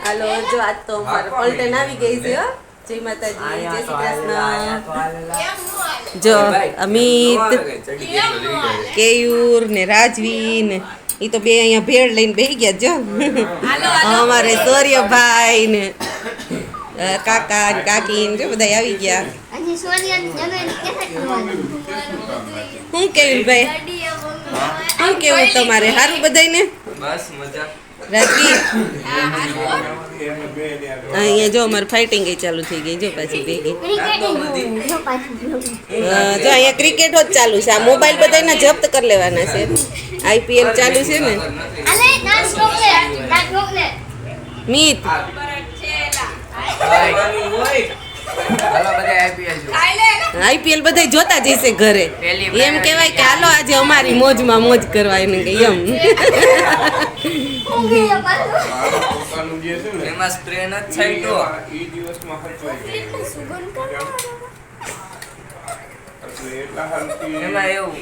હાલો જો આજ તો અમારે પલટન આવી ગઈ છે હો. જય માતાજી, જય શ્રી કૃષ્ણ. જો અમિત, કેયુર ને રાજવી ને ઈ તો બે અહીંયા ભેળ લઈને બેસી ગયા. જો અમારે સૌર્યભાઈ ને કાકા ને કાકી ને જો બધા આવી ગયા. શું કેવું ભાઈ, શું કેવું તમારે? સારું બધાને? બસ મજા. રાજવી અહીંયા જો અમારે ફાઇટિંગ ચાલુ થઈ ગઈ. જો પાછી ભેગી જો અહીંયા ક્રિકેટ જ ચાલુ છે. આ મોબાઈલ બધાના જપ્ત કરી લેવાના છે. આઈપીએલ ચાલુ છે ને. મીત આઈપીએલ બધા જોતા જઈશે ઘરે. એમ કેવાય કે હાલો આજે અમારી મોજમાં મોજ કરવા. એને કે એમ એમાં સ્પ્રે નથી છાંટ્યો. એમાં એવું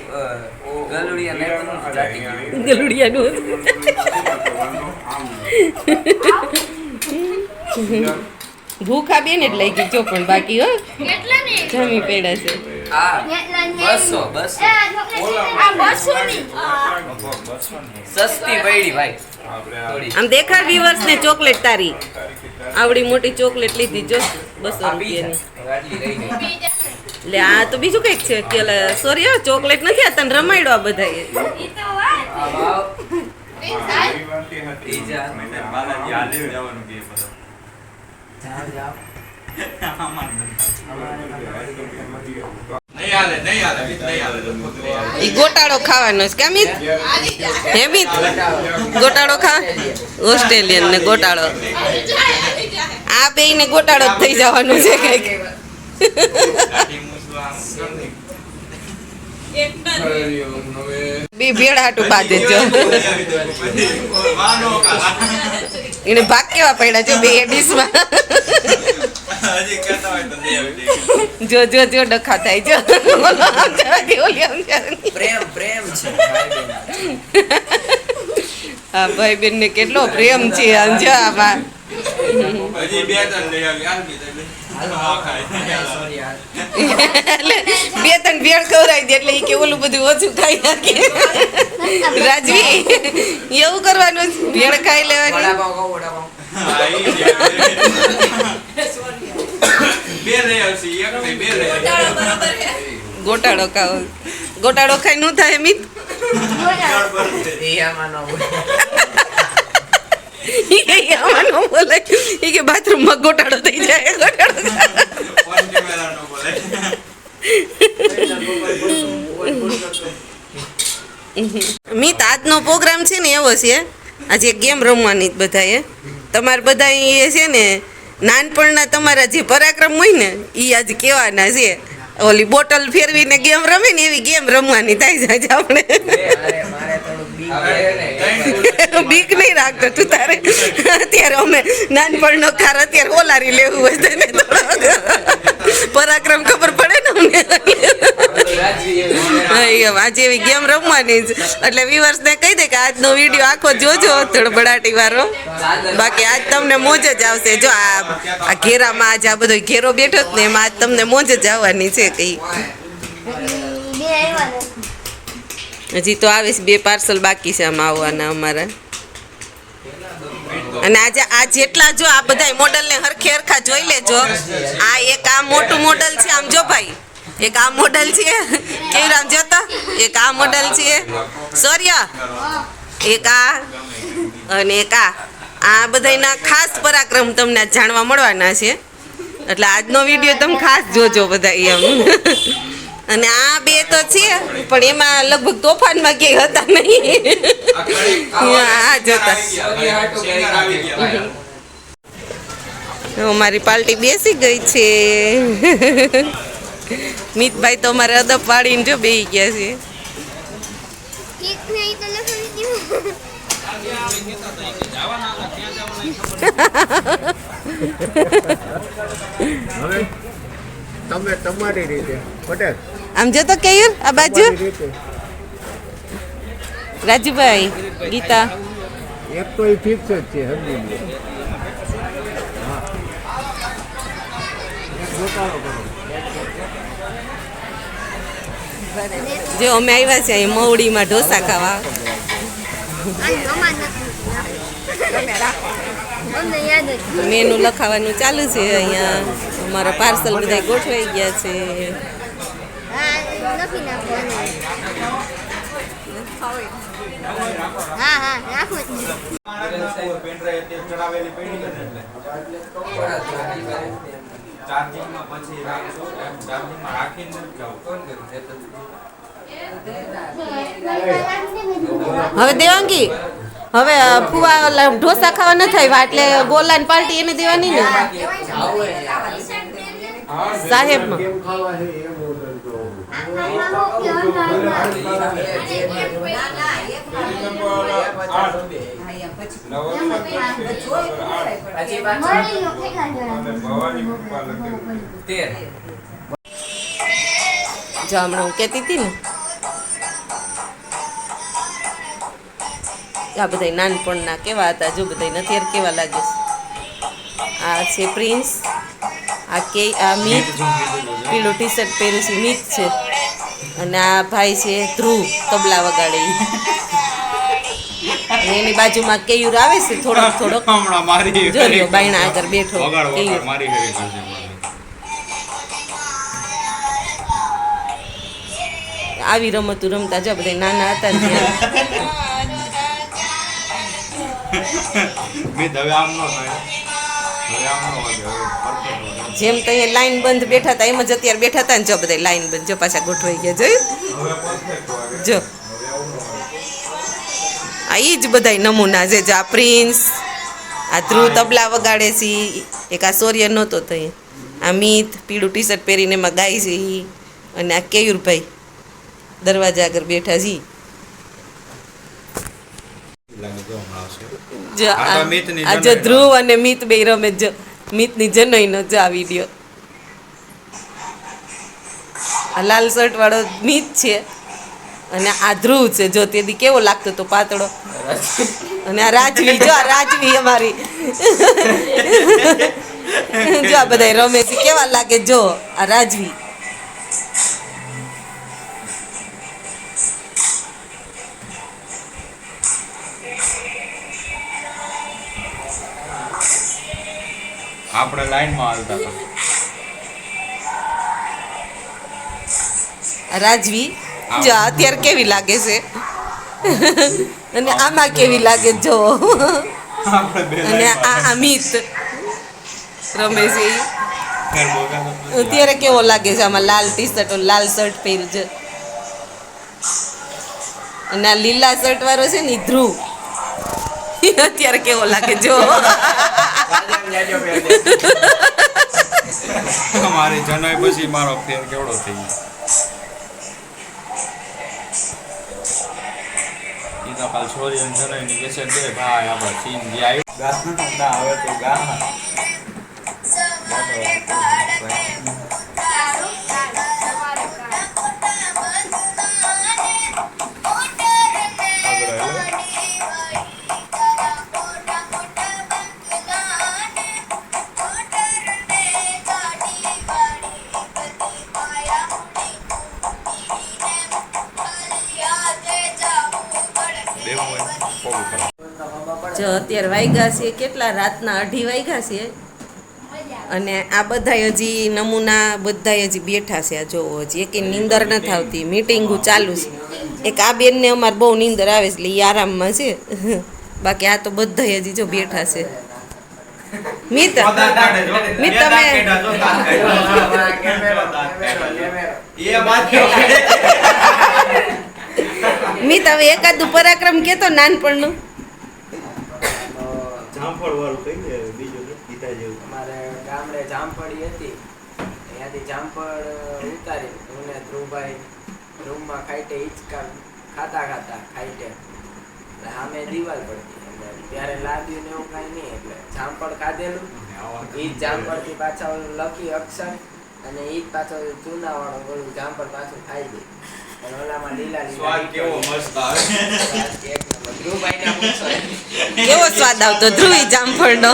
ગલુડિયાનું ભૂખા બેન જ લઈ ગઈ. જો પણ બાકી હો જમી પેડા છે. સસ્તી પડી ભાઈ. આમ દેખાડ વ્યુઅર્સ ને ચોકલેટ તારી. આવડી મોટી ચોકલેટ લીધી જો 200 રૂપિયાની. લે આ તો બીજું કઈક છે કે સોરી ચોકલેટ નથી. આ તને રમાડ્યો આ બધા. ગોટાળો ખાવાનો છે કેમ? હેમિત ગોટાળો ખા. ઓસ્ટ્રેલિયન ને ગોટાળો. આ બે ને ગોટાળો જ થઈ જવાનું છે કઈક. બે ભેળ હાટું બાંધે જો. એને ભાગ કેવા પડ્યા છે બે ડીશમાં. જો જો જો ડખા થાય જો. પ્રેમ પ્રેમ છે. હા ભાઈ બેન ને કેટલો પ્રેમ છે અંજા આમાં. બે ત્રણ ભેળ ખવડાવી દે એટલે કે ઓલું બધું ઓછું ખાઈ નાખે. રાજવી એવું કરવાનું ભેળ ખાઈ લેવાની. ગોટાળો ખાઓ. ગોટાળો ખાઈ નું થાય મિત. બોલે કે બાથરૂમમાં ગોટાળો થઈ જાય. ગોટાળો મિત આજનો પ્રોગ્રામ છે ને એવો છે. આજે ગેમ રમવાની જ બધાએ. તમારે બધા એ છે ને નાનપણના તમારા જે પરાક્રમ હોય ને એ આજે કહેવાના છે. ઓલી બોટલ ફેરવીને ગેમ રમે ને એવી ગેમ રમવાની થાય છે આપણે. બીક નહીં રાખતો તું તારે. અત્યારે અમે નાનપણનો કાર અત્યારે ઓલારી લેવું હોય તને પરાક્રમ ખબર પડે ને અમને. આજે એવી ગેમ રમવાની છે એટલે વ્યુઅર્સને કહી દે કે આજનો વિડીયો આખો જોજો ધડબડાટી વાળો. બાકી આજ તમને મોજ જ આવશે. જો આ ઘેરામાં આજ આ બધો ઘેરો બેઠો જ ને એમાં આજ તમને મોજ જ આવવાની છે. કઈ હજી તો આવે છે. 2 પાર્સલ બાકી છે આમાં આવવાના અમારા. અને આજે આ જેટલા જો આ બધા મોડલ ને હરખે હરખા જોઈ લેજો. આ એક આ મોટું મોડલ છે આમ જો ભાઈ. એક આ મોડલ છે કેવું આમ જોતો. એક આ મોડલ છે સૌર્ય. એક આ અને એક આ બધાના ખાસ પરાક્રમ તમને જાણવા મળવાના છે. એટલે આજનો વિડીયો તમે ખાસ જોજો બધા એમ. અને આ બે તો છે પણ એમાં લગભગ તોફાનમાં ક્યાંય હતા નહીં. હા જોતા અમારી પાર્ટી બેસી ગઈ છે. મિતભાઈ તો અમારે અદબ પાડીને જો બેસી ગયા છે. તમે તમારી રીતે પટેલ આમ જતો કેયુર આ બાજુ. રાજુભાઈ ગીતા એક તો એ ફિક્સ જ છે સમજી લો. જો અમે આવ્યા છીએ અહીં મવડીમાં ઢોસા ખાવા. મેનુ લખાવાનું ચાલુ છે અહીંયા. અમારા પાર્સલ બધા ગોઠવાઈ ગયા છે. હવે દેવાંગી હવે ફુવા ઓલા ઢોસા ખાવા ન થાય એટલે ગોલાની પાર્ટી એને દેવાની ને સાહેબમાં. જો હમણાં હું કહેતી હતી ને આ બધા નાનપણના કેવા હતા જો બધા અત્યારે કેવા લાગે છે. આ છે પ્રિન્સ, આ મીત, પીળું ટી શર્ટ પહેર્યું છે મીત છે, અને આ ભાઈ છે ધ્રુવ તબલા વગાડે. અને એની બાજુમાં કેયુર આવે છે થોડોક થોડોક જોયો બાયણા આગળ બેઠો કેયુર. આવી રમતું રમતા જો બધા નાના હતા ત્યાં. જેમ તો અહીંયા લાઈન બંધ બેઠા હતા એમ જ અત્યારે બેઠા હતા ને જો બધા લાઈન બંધ જો પાછા ગોઠવાઈ ગયા જોયું જો. આ ઈ જ બધા નમૂના છે જો. આ પ્રિન્સ, આ ધ્રુવ તબલા વગાડે છે, એક આ સૌર્ય નહોતો તો આ મીત પીળું ટી શર્ટ પહેરીને એમાં ગાય છે ઈ, અને આ કેયુરભાઈ દરવાજા આગળ બેઠા છે. જો આ જો ધ્રુવ અને મિત બે રમે જો. મિતની જનોઈનો જો આ વિડીયો. આ લાલ શર્ટ વાળો મિત છે અને આ ધ્રુવ છે જો. તેથી કેવો લાગતો તો પાતળો. અને આ રાજવી જો. આ રાજવી અમારી જો. આ બધા રમે છે કેવા લાગે જો. આ રાજવી આપણે લાઈનમાં હાલતા હતા. રાજવી જો અત્યારે કેવી લાગે છે અને આમાં કેવી લાગે જો. અને આ અમિત રમે છે અત્યારે કેવો લાગે છે. આમાં લાલ ટી શર્ટ લાલ શર્ટ પહેર્યું છે, અને આ લીલા શર્ટ વાળો છે ને ધ્રુવ અત્યારે કેવો લાગે જો. મારી જનોઈ પછી મારો ફેર કેવડો થઈ ગયો. ઈ તો કાલ છોરી અને જનોઈ ની કેસે દે ભાઈ આપણે સીન જે આવ્યું ગા હવે તો ગા. જો અત્યારે વાગ્યા છે કેટલા રાતના 2:30 વાગ્યા છે, અને આ બધા હજી નમૂના બધા હજી બેઠા છે. આ જોવો હજી એક નીંદર નથી આવતી, મીટિંગો ચાલુ છે. એક આ બેનને અમારે બહુ નીંદર આવે છે એટલે એ આરામમાં છે, બાકી આ તો બધા હજી જો બેઠા છે. મિત મિત તમે મિત હવે એકાદું પરાક્રમ કેતો નાનપણનું. જામફળ વાળું કઈ ને બીજું ગીતા જેવું. અમારે ગામડે જામફળી હતી, અહીંયાથી જામફળ ઉતારી હું ને ધ્રુવભાઈ રૂમમાં ખાઈટે હિંચકા ખાતા ખાઈટે સામે દિવાલ પડતી, ત્યારે લાગ્યું ને એવું કાંઈ નહીં, એટલે જામફળ ખાધેલું એ જ જામફળથી પાછા ઓલું લખી અક્ષર અને એ જ પાછો ચૂના વાળો ઓલું જામફળ પાછું ખાઈ દે. અને ઓલામાં લીલા સ્વાદ કેવો મસ્ત આવે. એક નંબર. ધ્રુવભાઈને પૂછો કેવો સ્વાદ આવતો ધ્રુવી જામફળનો.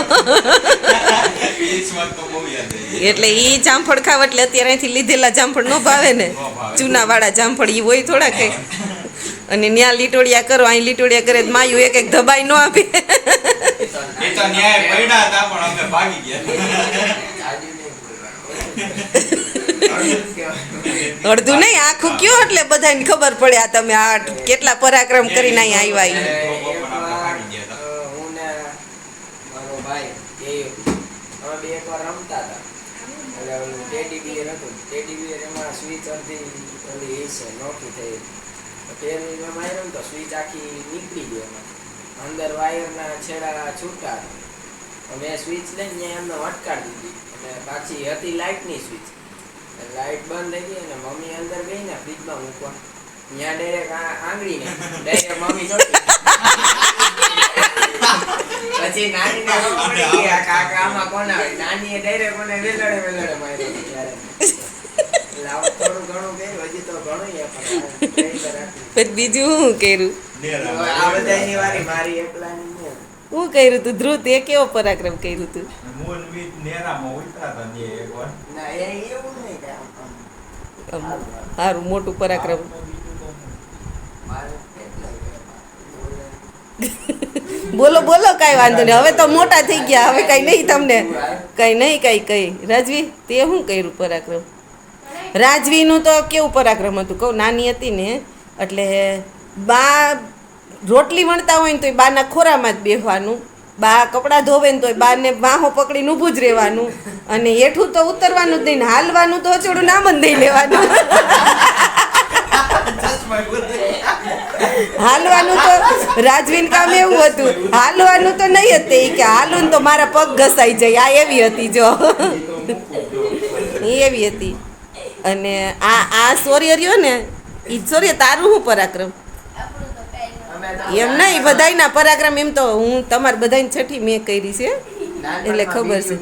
પીચમાં તો બહુ યાદ આવી. એટલે ઈ જામફળ ખાવ એટલે અત્યારે અહીંથી લીધેલા જામફળ ન ભાવે ને, ચૂનાવાળા જામફળ ઈ હોય થોડા કંઈક. અને ન્યા લીટોડિયા કરો, અહીં લીટોડિયા કરે તો માયું એક એક ધબાઈ ન આપે. એ તો ન્યાય પડ્યા હતા પણ અમે ભાગી ગયા. આજુ નહીં બોલવાનું. અડધું નહીં આખું કયો એટલે બધાને ખબર પડે આ તમે આ કેટલા પરાક્રમ કરીને અહીં આવ્યા ઈ. હું ને મારો ભાઈ અમે બે એકવાર રમતા હતા. એટલે ઓલું ટેડી બિયર હતું. ટેડી બિયર એમાં સ્વિચ અડધી ઓલી છે નોખી થઈ. પેનમાં માર્યો ને તો સ્વિચ આખી નીકળી ગઈ એમાં. અંદર વાયરના છેડા છૂટા હતા. મેં સ્વિચ લઈને એમને અટકાડી દીધી. અને પાછી હતી લાઇટની સ્વિચ. લાઇટ બંધ થઈ ગઈ અને મમ્મી અંદર ગઈ ને ફ્રીજમાં મૂકવા. ત્યાં ડાયરેક્ટ આંગળી ને ડાયરેક્ટ મમ્મી ચોટી. પછી નાની ને ખબર પડી ગઈ આ કાકા આમાં કોણ આવે. નાનીએ ડાયરેક્ટ મને વેલડે માર્યો ત્યારે. એટલે આવું થોડું ઘણું કર્યું. હજી તો ઘણું પછી બીજું શું કર્યું? આ બધાની વારી મારી એકલાની નહીં. શું કર્યું તું ધ્રુવ? તે કેવો પરાક્રમ કર્યું તું? મૂળ વીજ નેરામાં ઉતરા હતા ને એકવાર. ના એ એવું નહીં કે આમ સારું મોટું પરાક્રમ. મારે કેટલા બોલો બોલો, કાંઈ વાંધો નહીં. હવે તો મોટા થઈ ગયા, હવે કાંઈ નહીં તમને. કાંઈ નહીં, કઈ રાજવી તે શું કર્યું પરાક્રમ? રાજવીનું તો કેવું પરાક્રમ હતું કહું. નાની હતી ને એટલે બા રોટલી વણતા હોય ને તો બાના ખોરામાં જ બેસવાનું. બા કપડાં ધોવે ને તો બાને બાહો પકડીને ઊભું જ રહેવાનું. અને હેઠું તો ઉતરવાનું જ નહીં ને હાલવાનું તો અચોડું નામ જ નહીં લેવાનું. હાલવાનું તો રાજવીન કામ એવું હતું. હાલવાનું તો નહીં હતી કે હાલું ને તો મારા પગ ઘસાઈ જાય. આ એવી હતી જો, એવી હતી. અને આ સૂર્ય રહ્યો ને એ સૂર્ય તારું શું પરાક્રમ? એમ નહીં, બધાયના પરાક્રમ. એમ તો હું તમારે બધાની છઠ્ઠી મેં કરી છે એટલે ખબર છે.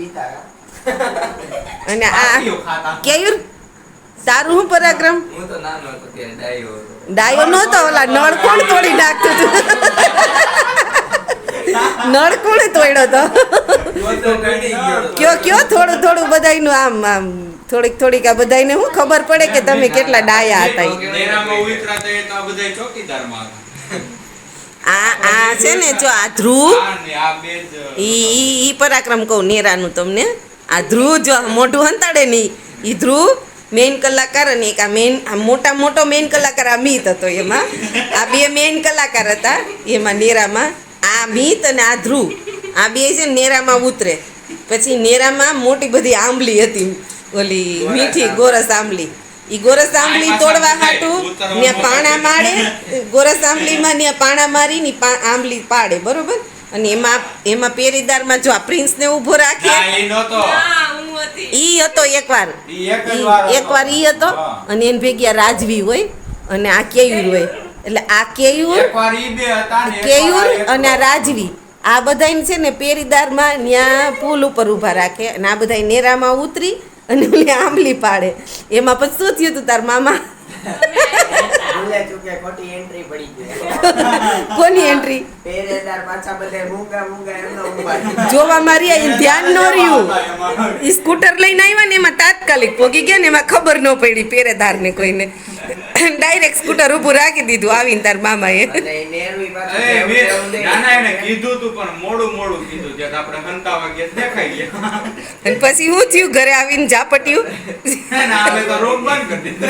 અને આ કેયુર તારું શું પરાક્રમ? હું તો નાનો હતો ત્યારે ડાયો હતો. ડાયો નહોતો, ઓલા નળ કોણ તોડી નાખતું હતું? નળ કોણે તોડ્યો તો? કયો થોડું થોડું બધાયનું આમ આમ થોડીક આ બધાયને શું ખબર પડે કે તમે કેટલા ડાયા હતા. નેરામાં ઉતરા તો એ તો આ બધા ચોકીદારમાં હતા. આ છે ને જો આ ધ્રુવ આ ને આ બે જ ઈ પરાક્રમ કહું નેરાનું તમને. આ ધ્રુવ જો મોઢું હંતાડે નહીં, ઈ ધ્રુવ મેઇન કલાકાર. અને એક આ મોટો મેઇન કલાકાર આ મીત હતો. એમાં આ બે મેઇન કલાકાર હતા એમાં નેરામાં. આ મીત અને આ ધ્રુવ આ બે છે નેરામાં ઉતરે. પછી નેરામાં મોટી બધી આંબલી હતી, ઓલી મીઠી ગોરસ આંબલી. ઈ ગોરસ આંબલી તોડવા હાટું ને પાણા મારે. ગોરસ આંબલીમાં ને પાણા મારીને આંબલી પાડે, બરોબર. અને એમાં પેરીદારમાં જો આ પ્રિન્સને ઊભો રાખે. ના, એ નહોતો. ઈ હતો એકવાર ઈ એક જ વાર હતો. એકવાર ઈ હતો. અને એને ભેગી આ રાજવી હોય અને આ કેયુર હોય. એટલે આ કેયુર એકવાર ઈ બે હતા ને કેયુર અને આ રાજવી આ બધાને છે ને પેરીદારમાં ત્યાં પુલ ઉપર ઊભા રાખે. અને આ બધા નેરામાં ઉતરી અને ઓલી આંબલી પાડે. એમાં પછી શું થયું તું તાર મામા? ભૂલે ચૂકે ખોટી એન્ટ્રી પડી ગઈ. કોની એન્ટ્રી? પેરેદાર પાછા બધા મૂંગા એમનો ઊભા. જોવા મારી આ ધ્યાન ન રહ્યું. ઈ સ્કૂટર લઈને આવ્યા ને એમાં તાત્કાલિક પોગી ગયા ને એમાં ખબર ન પડી પેરેદારને કોઈને. ડાયરેક્ટ સ્કૂટર ઊભું રાખી દીધું આવીને તાર મામાએ. અને નેરવી પાછું એ જેવું મેં તેવું દે. નાના એને કીધું તું પણ મોડું કીધું જે આપણે હંતાવા ગયા દેખાઈ ગયા. અને પછી શું થયું? ઘરે આવીને ઝાપટ્યું. ના હવે તો રોડ બંધ કરી દીધો.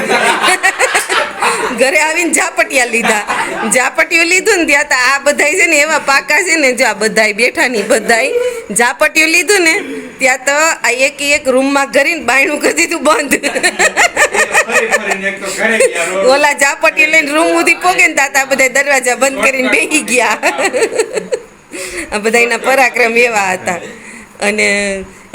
ઘરે આવીને ઝાપટિયા લીધા. ઝાપટિયું લીધું ને ત્યાં તો આ બધાય છે ને એવા પાકા છે ને, જો આ બધાય બેઠા ની બધાય ઝાપટિયું લીધું ને ત્યાં તો આ એક રૂમમાં ઘરીને બાયણું કરી દીધું બંધ. ફરીને એક તો ઘરે ગયા રોડ. ઓલા ઝાપટિયું લઈને રૂમ સુધી પોગે ને ત્યાં તો આ બધા દરવાજા બંધ કરીને બેસી ગયા. આ બધાયના પરાક્રમ એવા હતા. અને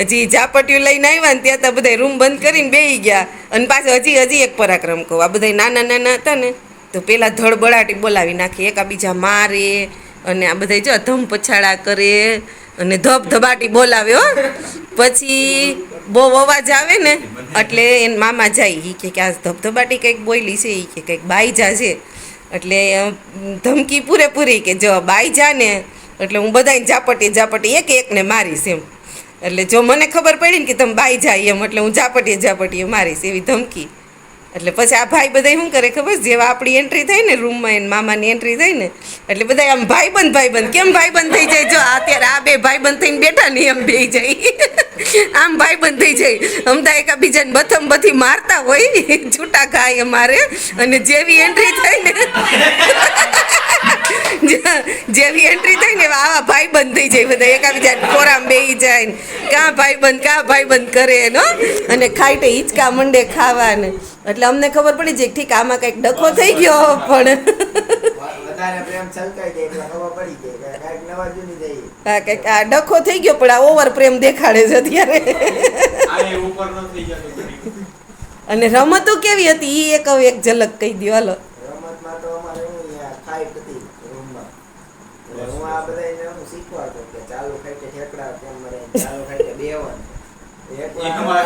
હજી ઝાપટિયું લઈને આવ્યા ને ત્યાં તો બધા રૂમ બંધ કરીને બેસી ગયા. અને પાછું હજી એક પરાક્રમ કહું. આ બધા નાના હતા ને તો પેલા ધડબડાટી બોલાવી નાખે, એકાબીજા મારે. અને આ બધા જો ધમ પછાડા કરે અને ધબધબાટી બોલાવે હો. પછી બહુ અવાજ આવે ને એટલે એને મામા જાય. એ કે આ ધબધબાટી કંઈક બોલી છે, એ કે કંઈક બાઈજા છે. એટલે ધમકી પૂરેપૂરી કે જો બાઈજા ને એટલે હું બધાને ઝાપટી એકને મારીશ એમ. એટલે જો મને ખબર પડી ને કે તમે બાઈ જાય એમ, એટલે હું ઝાપટીએ મારીશ એવી ધમકી. એટલે પછી આ ભાઈ બધા શું કરે ખબર છે? જેવા આપણી એન્ટ્રી થાય ને રૂમમાં, એને મામાની એન્ટ્રી થાય ને, એટલે બધા આમ ભાઈબંધ કેમ ભાઈબંધ થઈ જાય? જો અત્યારે આ બે ભાઈબંધ થઈને બેઠા ને એમ બે જાય આમ ભાઈબંધ થઈ જાય. અમદા એકાબીજાને બથી મારતા હોય છૂટા ખાય અમારે. અને જેવી એન્ટ્રી થાય ને જેવી એન્ટ્રી થાય ને આવા ભાઈબંધ થઈ જાય બધા, એકાબીજાને ખોરામ બેહી જાય ને કાં ભાઈબંધ કરે નો, અને ખાઈટે હિંચકા મંડે ખાવાને. એટલે અમને ખબર પડી જાય ઠીક આમાં કંઈક ડખો થઈ ગયો, પણ વધારે પ્રેમ છલકાઈ જાય એટલે ખબર પડી ગઈ કે કાંઈક નવા જૂની જાય. હા કંઈક આ ડખો થઈ ગયો, પણ આ ઓવર પ્રેમ દેખાડે છે અત્યારે. આને ઉપર ન થઈ જતું ઘડી. અને રમતો કેવી હતી એ એક ઝલક કહી દો હાલો. રમતમાં તો અમારે હું અહીંયા ફાઇટ હતી રૂમમાં. એટલે હું આ બધાને હું શીખવાડતો કે ચાલુ ખાઈટે ઠેકડા કેમ મરે, ચાલુ ખાઈટે બેવાનું. એમાં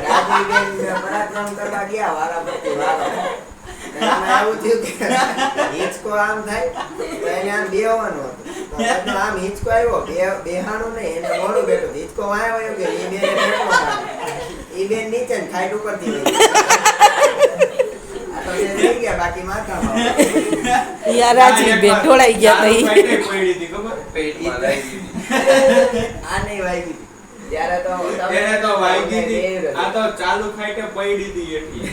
રાજવીબેન પરાક્રમ કરવા ગયા વારાફરતી વારો. એમાં એવું થયું કે હિંચકો આમ થાય તો એને આમ બેહવાનું હતું. તો બધો આમ હિંચકો આવ્યો, બેહાણું નહીં, એને મોડું બેઠું. હિંચકો વાય આવ્યો કે એ બેને ઠેકડો માર્યો. એ બેન નીચે ને ખાઈટ ઉપરથી લઈ આ તો જે થઈ ગયા બાકી માથામાં. યાર રાજવીબેન ઢોળાઈ ગયા તા ઈ. પડી હતી ખબર? પેટમાં લાગી હતી. આ નહીં વાગી. ત્યારે તો એને તો વાગી હતી. આ તો ચાલુ ખાઈટે પડી હતી એટલી.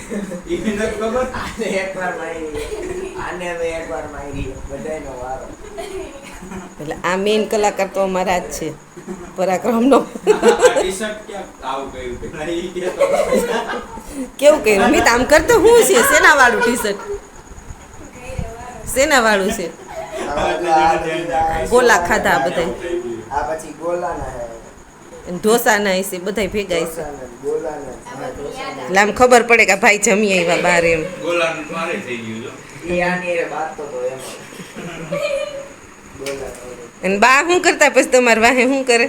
ઈ નથી ખબર? આને એકવાર મારી, આને મેં એકવાર મારી. બધાયનો વારો. એટલે આ મેઇન કલાકાર તો અમારા જ છે પરાક્રમનો. આ ટી-શર્ટ ક્યાં આવું કર્યું પેલા ઈ કે તો કેવું કર્યું મિત? આમ કરતો શું છે? શેના વાળું ટી-શર્ટ? શેના વાળું છે? ગોલા ખાધા બધા, આ પછી ગોલાના હે, ઢોસાના હશે, બધા ભેગા હશે. ગોલાના હા ઢોસાના. એટલે આમ ખબર પડે કે ભાઈ જમી આવ્યા બહાર એમ. ગોલાનું મારે થઈ ગયું જો. એ આની રે બાત તો એમાં ગોલાના અને બા શું કરતા પછી તમારે વાહે શું કરે?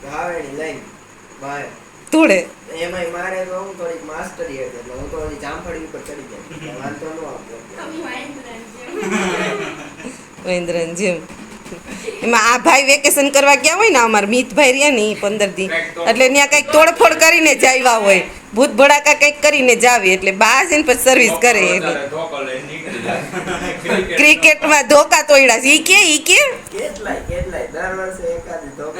ભાવેણી લઈને બહાર તોડે. એમાંય મારે તો હું થોડીક માસ્ટરી હતી એટલે હું તો ઓલી જામફળી ઉપર ચડી જાય વાંધો ન આવતો. મહેન્દ્રન જેમ એમાં આ ભાઈ વેકેશન કરવા ગયા હોય ને, અમારા મિતભાઈ રહ્યા ને 15 દી, એટલે ત્યાં કંઈક તોડફોડ કરીને જ આવ્યા હોય, ભૂત ભડાકા કંઈક કરીને જ આવે. એટલે બા છે ને પછી સર્વિસ કરે. એટલે ધોકો લઈને નીકળી જાય. ક્રિકેટમાં ધોકા તોડ્યા છે. ઈ કે કેટલાય દર વર્ષે એકાદી ધોકો.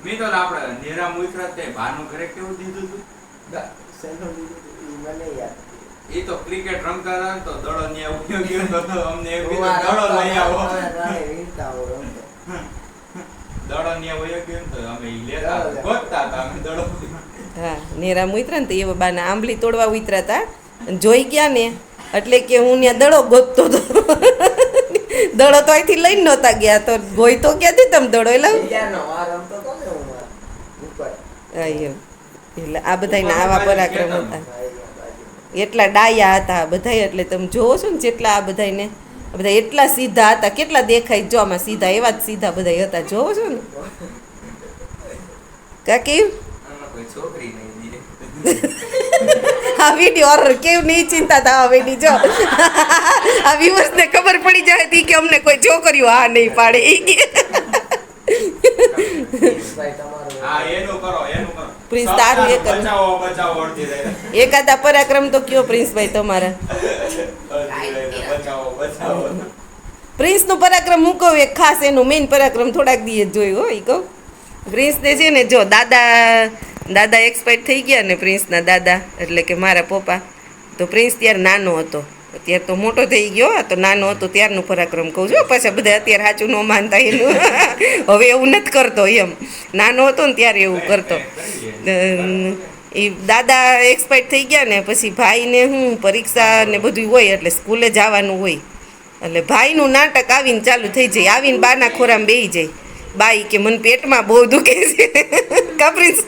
મેં તો આપણે નેરા મુઈત્રા તે ભાનું ઘરે કેવું દીધું હતું? શેનું લીધું તું? ઈ મને યાદ. એ તો ક્રિકેટ રમતા હતા ને તો દડો ન્યા ઉગ્યો ગયો તો અમને એમ હું કીધું આ દડો લઈ આવો. રાહે વીણતા હોઉં રમતો. દડો ન્યા વયો ગયો ને તો અમે ઈ લેતા ગોતતા હતા અમે દડો. હા નેરા ઉતરા ને તો એવા બાના આંબલી તોડવા ઉતરા હતા, જોઈ ગયા ને એટલે કે હું ત્યાં દડો ગોતતો હતો. દડો તો અહીંથી લઈને નહોતા ગયા, તો ગોઈ તો ક્યાંથી તમે દડો? એટલે બીજાનો વાર રમતો તો ને હું આ ઉપર. હા એમ. એટલે આ બધાના આવા પરાક્રમ હતા, બાજુ. એટલા ડાયા હતા આ બધા. એટલે તમે જોવો છો ને જેટલા આ બધાને, આ બધા એટલા સીધા હતા. કેટલા દેખાય જો આમાં સીધા, એવા જ સીધા બધા હતા. જોવો છો ને કાકી? આમાં કોઈ છોકરી નહીં દીધે. આ વિડીયો ઓર કેવું નહીં ચિંતા હતા આ વિડીયો જો. આ વ્યુઅર્સને ખબર પડી જાય હતી કે અમને કોઈ છોકરીઓ આ નહીં પાડે. ભાઈ તમારું હા એનું કરો. પ્રિન્સ તારું એ કરો. બચાવો અડધી રહે. એકાદા પરાક્રમ તો કયો પ્રિન્સભાઈ તમારા? બચાવો. પ્રિન્સનું પરાક્રમ હું કહું એક ખાસ, એનું મેઇન પરાક્રમ થોડાક દિવસ જોયું હોય. કહું પ્રિન્સને છે ને, જો દાદા એક્સપાયર થઈ ગયા ને, પ્રિન્સના દાદા એટલે કે મારા પપ્પા. તો પ્રિન્સ ત્યારે નાનો હતો, અત્યારે તો મોટો થઈ ગયો. તો નાનો હતો ત્યારનું પરાક્રમ કહું છું. પાછા બધા અત્યારે સાચું ન માનતા એનું. હવે એવું નથી કરતો એમ. નાનો હતો ને ત્યારે એવું કરતો. એ દાદા એક્સપાયર થઈ ગયા ને પછી ભાઈને હું પરીક્ષા ને બધું હોય એટલે સ્કૂલે જવાનું હોય. એટલે ભાઈનું નાટક આવીને ચાલુ થઈ જાય. આવીને બાના ખોરામાં બેસી જાય. બાઈ કે મને પેટમાં બહુ દુખે છે. પ્રિન્સ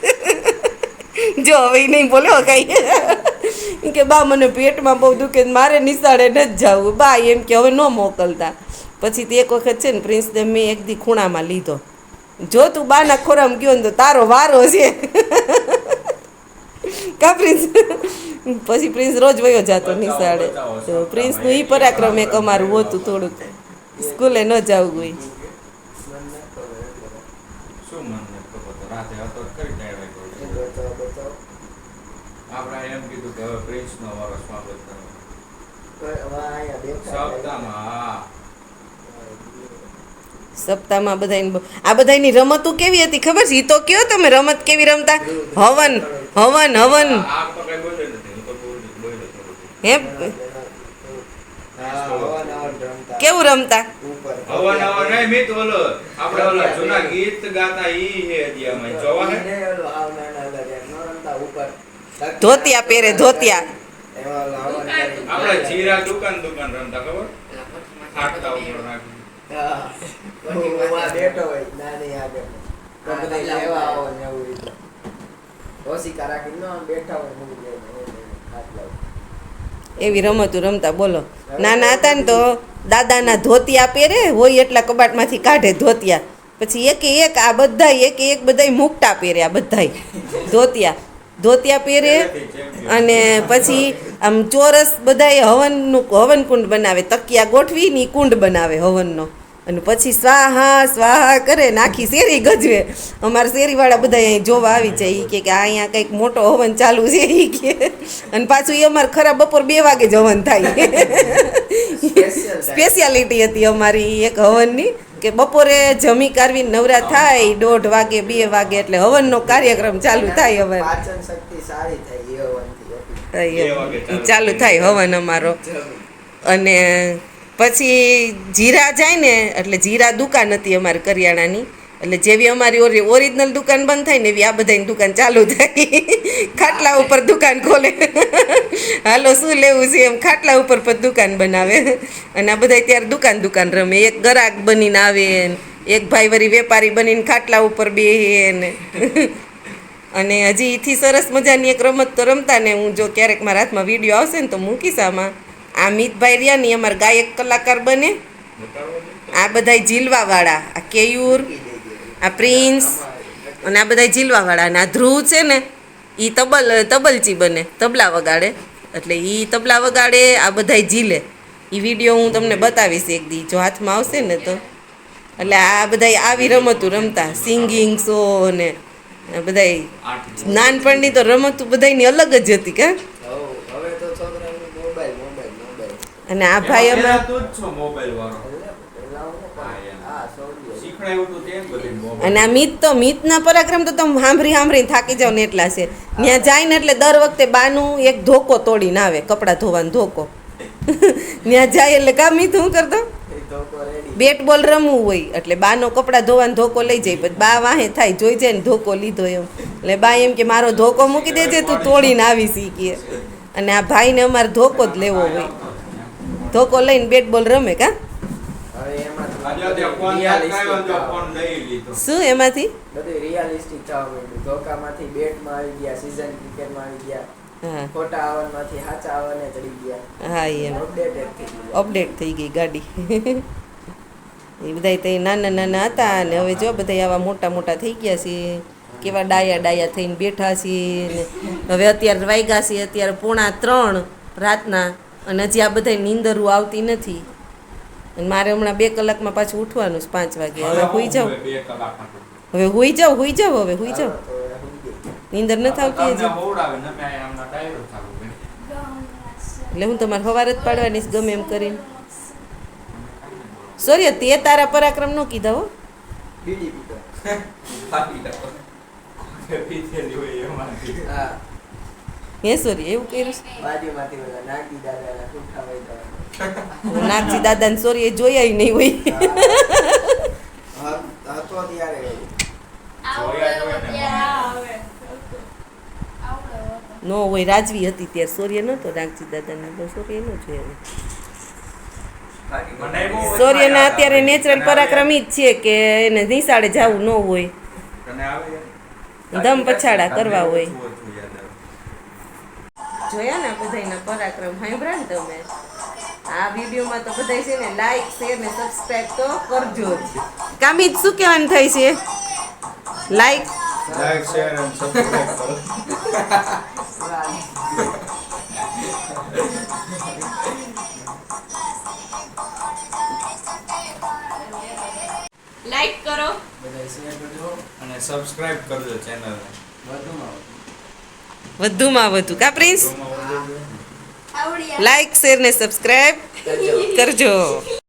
જો હવે નહીં બોલ્યો કાંઈ કે બા મને પેટમાં બહુ દુખે, મારે નિશાળે નથી જવું. બા એમ કે હવે ન મોકલતા. પછી તે એક વખત છે ને પ્રિન્સને મેં એક દી ખૂણામાં લીધો. જો તું બાના ખોરામાં ગયો ને તો તારો વારો છે. કા પ્રિન્સ? પછી પ્રિન્સ રોજ વયો જતો નિશાળે. તો પ્રિન્સનું ઈ પરાક્રમ એક અમારું હતું થોડુંક, સ્કૂલે ન જવું હોય. શું મને ખબર તો રાતે હતો જ કરી જાય એ બતાવો આપણે એમ કીધું કે હવે પ્રિન્સનો વારો સ્વાગત કરો હવે અહીંયા બેઠા સપ્તાહમાં હા સપ્તાહમાં બધાય આ બધાયની રમતો કેવી હતી ખબર છે? ઈ તો કયો તમે રમત કેવી રમતા? હવન હવન હવન આ તો કઈ બોલ્યો નથી હું તો બોલ્યો થોડું હે હા હવા રમતા કેવું રમતા? ઉપર હવન હવન નહીં મિત ઓલો આપણે ઓલો જૂના ગીત ગાતા ઈ હે દિયામાં જોવા હે ને ઓલો આવ નાના હતા નો રમતા ઉપર ધોતિયા પહેરે ધોતિયા એમાં ઓલો હવન કરી આપણે જીરા દુકાન રમતા ખબર ખાટતા ઉપર રાખી હા ઓવા બેઠો હોય નાની આગળ તો બધા લેવા આવો ને એવું રીતે ઓશિકા રાખીને નો બેઠા હોય મૂકી જાય હાથ લાવ એવી રમતો રમતા બોલો. નાના હતા ને તો દાદાના ધોતિયા પહેરે હોય એટલા કબાટમાંથી કાઢે ધોતિયા, પછી એકે એક આ બધાય એકે એક બધાય મુકટા પહેરે, આ બધાય ધોતિયા પહેરે અને પછી આમ ચોરસ બધાય હવન કુંડ બનાવે, તકિયા ગોઠવી ને ઈ કુંડ બનાવે હવનનો, અને પછી સ્વાહા સ્વાહા કરે ને આખી શેરી ગજવે. અમારા શેરીવાળા બધા અહીં જોવા આવી જાય, ઈ કે અહીંયા કંઈક મોટો હવન ચાલુ છે ઈ કે, અને પાછું એ અમારે ખરા બપોર 2 વાગે જ હવન થાય. સ્પેશિયાલિટી હતી અમારી એક હવનની કે બપોરે જમી કારવીને નવરા થાય 1:30 વાગે 2 વાગે એટલે હવનનો કાર્યક્રમ ચાલુ થાય. હવે પાચન શક્તિ સારી થાય એ હવનથી ચાલુ થાય હવન અમારો. અને પછી જીરા જાય ને એટલે જીરા દુકાન હતી અમારી કરિયાણાની, એટલે જેવી અમારી ઓરિજિનલ દુકાન બંધ થાય ને એવી આ બધાની દુકાન ચાલુ થાય. ખાટલા ઉપર દુકાન ખોલે, હાલો શું લેવું છે એમ ખાટલા ઉપર પણ દુકાન બનાવે. અને આ બધા ત્યારે દુકાન રમે, એક ગરાક બનીને આવે ને એક ભાઈ વળી વેપારી બનીને ખાટલા ઉપર બેહે ને. અને હજી એથી સરસ મજાની એક રમત તો રમતા ને, હું જો ક્યારેક મારા હાથમાં વિડીયો આવશે ને તો મૂકીશ આમાં. આ મિતભાઈ રહ્યા ને અમારા ગાયક કલાકાર બને, આ બધાય જીલવાવાળા, આ કેયુર, આ પ્રિન્સ અને આ બધાય જીલવાવાળા, અને આ ધ્રુવ છે ને એ તબલચી બને, તબલા વગાડે, એટલે એ તબલા વગાડે, આ બધાય ઝીલે. એ વિડીયો હું તમને બતાવીશ એક દી જો હાથમાં આવશે ને તો. એટલે આ બધાય આવી રમતું રમતા, સિંગિંગ શો ને બધાય. નાનપણની તો રમતો બધાયની અલગ જ હતી કે. હવે તો છોકરાઓને મોબાઈલ અને આ ભાઈ અમે તું જ છો મોબાઈલ વાળો શીખડાયું તું તેમ બધી મોબાઈલ. અને આ મિતના પરાક્રમ તો તમે સાંભળીને થાકી જાવ ને એટલા છે. ત્યાં જાય ને એટલે દર વખતે બાનું એક ધોકો તોડીને આવે, કપડાં ધોવાનો ધોકો. ત્યાં જાય એટલે કા મિત શું કરતો, બેટ બોલ રમવું હોય એટલે બાનો કપડાં ધોવાનો ધોકો લઈ જાય, પછી બા વાહે થાય જોઈ જાય ને ધોકો લીધો એમ, એટલે બા એમ કે મારો ધોકો મૂકી દેજે તું તોડીને આવી શીખીએ. અને આ ભાઈને અમારે ધોકો જ લેવો હોય, ધોકો લઈને બેટ બોલ રમે કા. શું એમાંથી બધું રિયાલિસ્ટિક થવા માંડ્યું, ધોકામાંથી બેટમાં આવી ગયા, સીઝન ક્રિકેટમાં આવી ગયા, હા ખોટા આવનમાંથી સાચા આવને ચડી ગયા. હા એમ અપડેટ થઈ ગઈ ગાડી. એ બધા તે નાના હતા અને હવે જો બધા આવા મોટા થઈ ગયા છે, કેવા ડાયા થઈને બેઠા છીએ ને. હવે અત્યારે વાગ્યા છે અત્યારે 2:45 રાતના, અને હજી આ બધા નીંદરું આવતી નથી. અને મારે હમણાં 2 કલાકમાં પાછું ઉઠવાનું છે 5 વાગે. હવે હુઈ જાવ, હવે હુઈ જાવ. નીંદર નથી આવતી હજી, એટલે હું તમારે સવારે જ પાડવાની ગમે એમ કરીને. સોરી તે તારા પરાક્રમ ન કીધા હો. બીડી પીતો. હા હે સોરી એવું કર્યું છે? બાજુમાંથી ઓલા નાગી દાદાના સુઠા વૈદા નાગજી દાદા ને સોરી એ જોયા નહીં હોય. હતો ત્યારે નો હોય, રાજવી હતી ત્યારે સૂર્ય નહોતો, નાગજી દાદાને સૂર્ય ન જોયો. સૂર્યના અત્યારે નેચરલ પરાક્રમ ઈ જ છે કે એને નિશાળે જવું ન હોય, ધમ પછાડા કરવા હોય. જોયા ને બધાયના પરાક્રમ સાંભળ્યા ને તમે. આ વિડીયોમાં તો બધા છે ને લાઈક શેર ને સબસ્ક્રાઇબ તો કરજો જ. કામિત શું કહેવાનું થાય છે? લાઈક શેર અને સબસ્ક્રાઇબ કરો. લાઈક કરો. બધા શેર કરજો. અને સબસ્ક્રાઇબ કરજો ચેનલને. વધુમાં વધુ કા પ્રિન્સ આવડી લાઈક શેર ને સબસ્ક્રાઇબ કરજો. કરજો